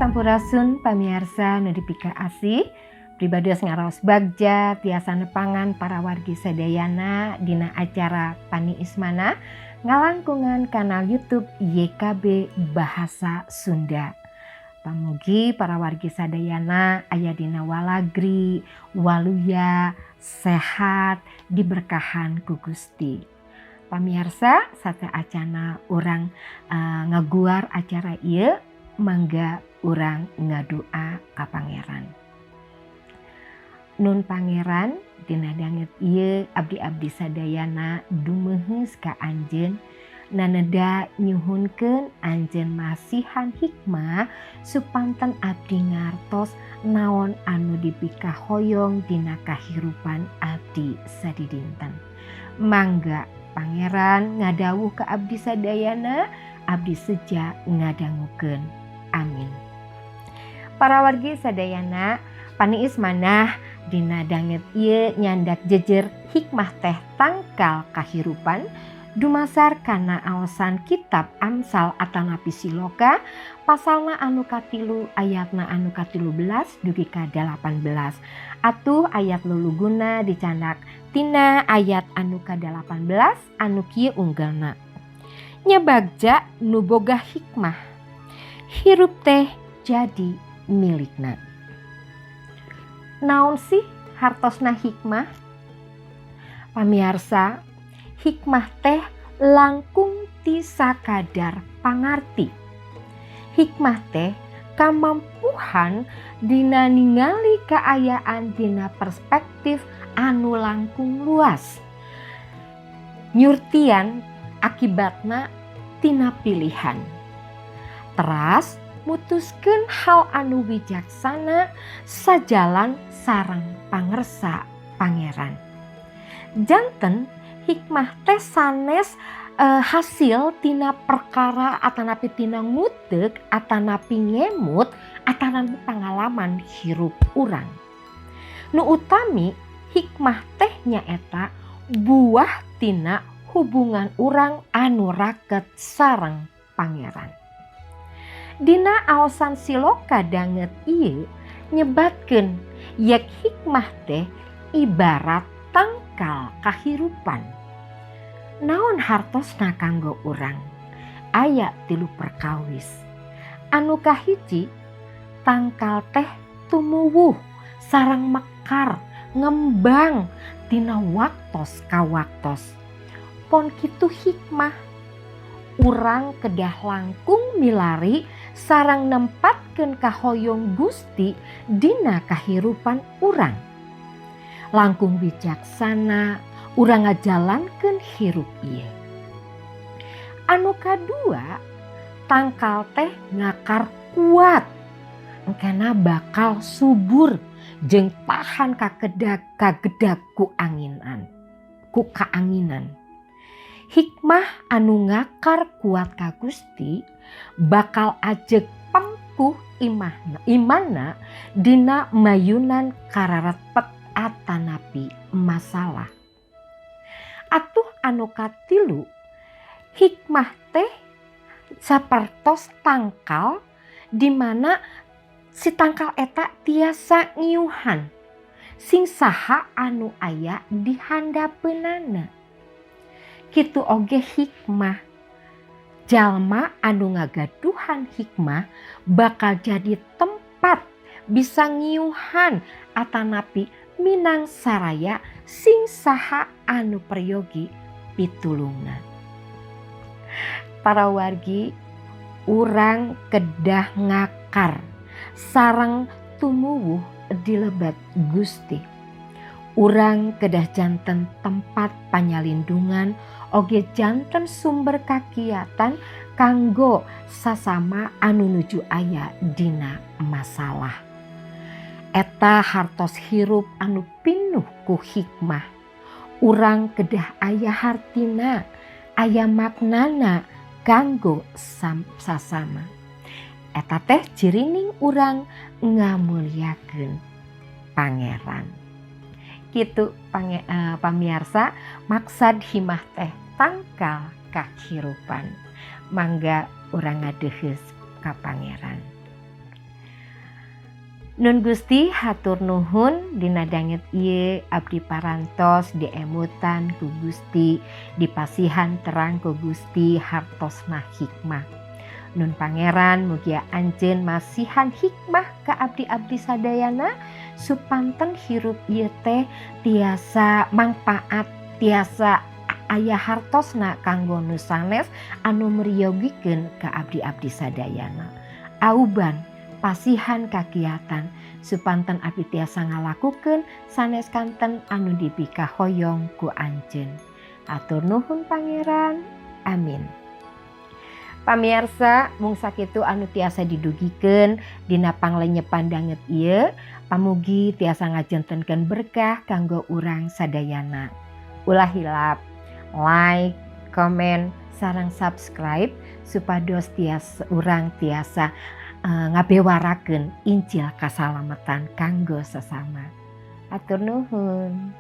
Sampurasun pamirsa nu dipika asih pribados ngaraos bagja tiasa nepangan para wargi sadayana dina acara Pani Ismana ngalangkungan kanal YouTube YKB Bahasa Sunda. Pamugi para wargi sadayana aya dina walagri, waluya, sehat, diberkahan ku Gusti. Pamirsa sateacana urang ngaguar acara ieu mangga urang ngadua ka Pangeran. Nun Pangeran dina danget ieu abdi-abdi sadayana dumeheus ka anjeun naneda nyuhunkeun anjeun masihan hikmah supanten abdi ngartos naon anu dipika hoyong dina kahirupan abdi sadidinten. Mangga Pangeran ngadawuh ka abdi sadayana, abdi seja ngadangukeun. Amin. Para wargi sadayana, Pani Ismanah dina danget ieu nyandak jejer hikmah teh tangkal kahirupan dumasar kana aosan kitab Amsal atanapi Siloka pasalna anu katilu ayatna anu ka-13 dugi ka 18. Atuh ayat luluguna dicandak tina ayat anu ka-18 anu kieu unggalna. Nya bagja nu boga hikmah hirup teh jadi milikna. Naon sih hartosna hikmah? Pamirsa, hikmah teh langkung ti sakadar pangarti. Hikmah teh kamampuhan dina ningali kaayaan dina perspektif anu langkung luas. Nyurtian akibatna tina pilihan. Teras mutuskeun hal anu wijaksana sajalan sareng pangersa Pangeran. Janten hikmah teh sanes hasil tina perkara atanapi tina nguteuk atanapi ngemut atanapi pangalaman hirup urang. Nu utami hikmah teh nyaeta buah tina hubungan urang anu raket sareng Pangeran. Dina aosan Siloka danget ieu nyebatkeun yek hikmah teh ibarat tangkal kahirupan. Naon hartosna kanggo urang? Aya 3 perkawis. Anu kahiji, tangkal teh tumuwuh sareng mekar ngembang dina waktos ka waktos. Pon kitu hikmah urang kedah langkung milari sareng nempatkeun kahoyong Gusti dina kahirupan urang. Langkung bijaksana urang ngajalankeun hirup ieu. Anu kadua, tangkal teh ngakar kuat. Engkana bakal subur jeung tahan kagedag ku kaanginan. Hikmah anu ngakar kuat ka Gusti bakal ajeg pangkuh imanna dina mayunan kararepet atanapi masalah. Atuh anu katilu, hikmah teh sapertos tangkal di mana si tangkal eta tiasa ngiuhan sing saha anu aya di handapeunana. Kitu oge hikmah. Jalma anu ngagaduhan hikmah bakal jadi tempat bisa ngiuhan atanapi minang saraya sing saha anu peryogi pitulungna. Para wargi, urang kedah ngakar sareng tumuwuh di lebat Gusti. Urang kedah janten tempat panyalindungan oge janten sumber kakiatan kanggo sasama anu nuju aya dina masalah. Eta hartos hirup anu pinuh ku hikmah. Urang kedah aya hartina, aya maknana kanggo sasama. Eta teh cirining urang ngamulyakeun Pangeran. Kitu pamirsa maksad himah teh tangkal kahirupan. Mangga urang ngadeuheus ka Pangeran. Nun Gusti hatur nuhun dina dangit ieu abdi parantos diemutan ku Gusti, dipasihan terang ku Gusti hartosna hikmah. Nun Pangeran mugia anjeun masihan hikmah ka abdi-abdi sadayana supanten hirup ieu teh tiasa mangpaat, tiasa aya hartosna kanggo nu sanes anu meriogikeun ka abdi-abdi sadayana. Auban pasihan kakiatan supanten abdi tiasa ngalakukeun sanes kanten anu dipikahoyong ku anjeun. Atur nuhun Pangeran. Amin. Pamirsa, mung sakitu anu tiasa didugikeun dina panglenyepan danget ieu, pamugi tiasa ngajentenkeun berkah kanggo urang sadayana. Ulah hilap like, komen, sareng subscribe supados urang tiasa ngabewarakeun Injil kasalamatan kanggo sesama. Atur nuhun.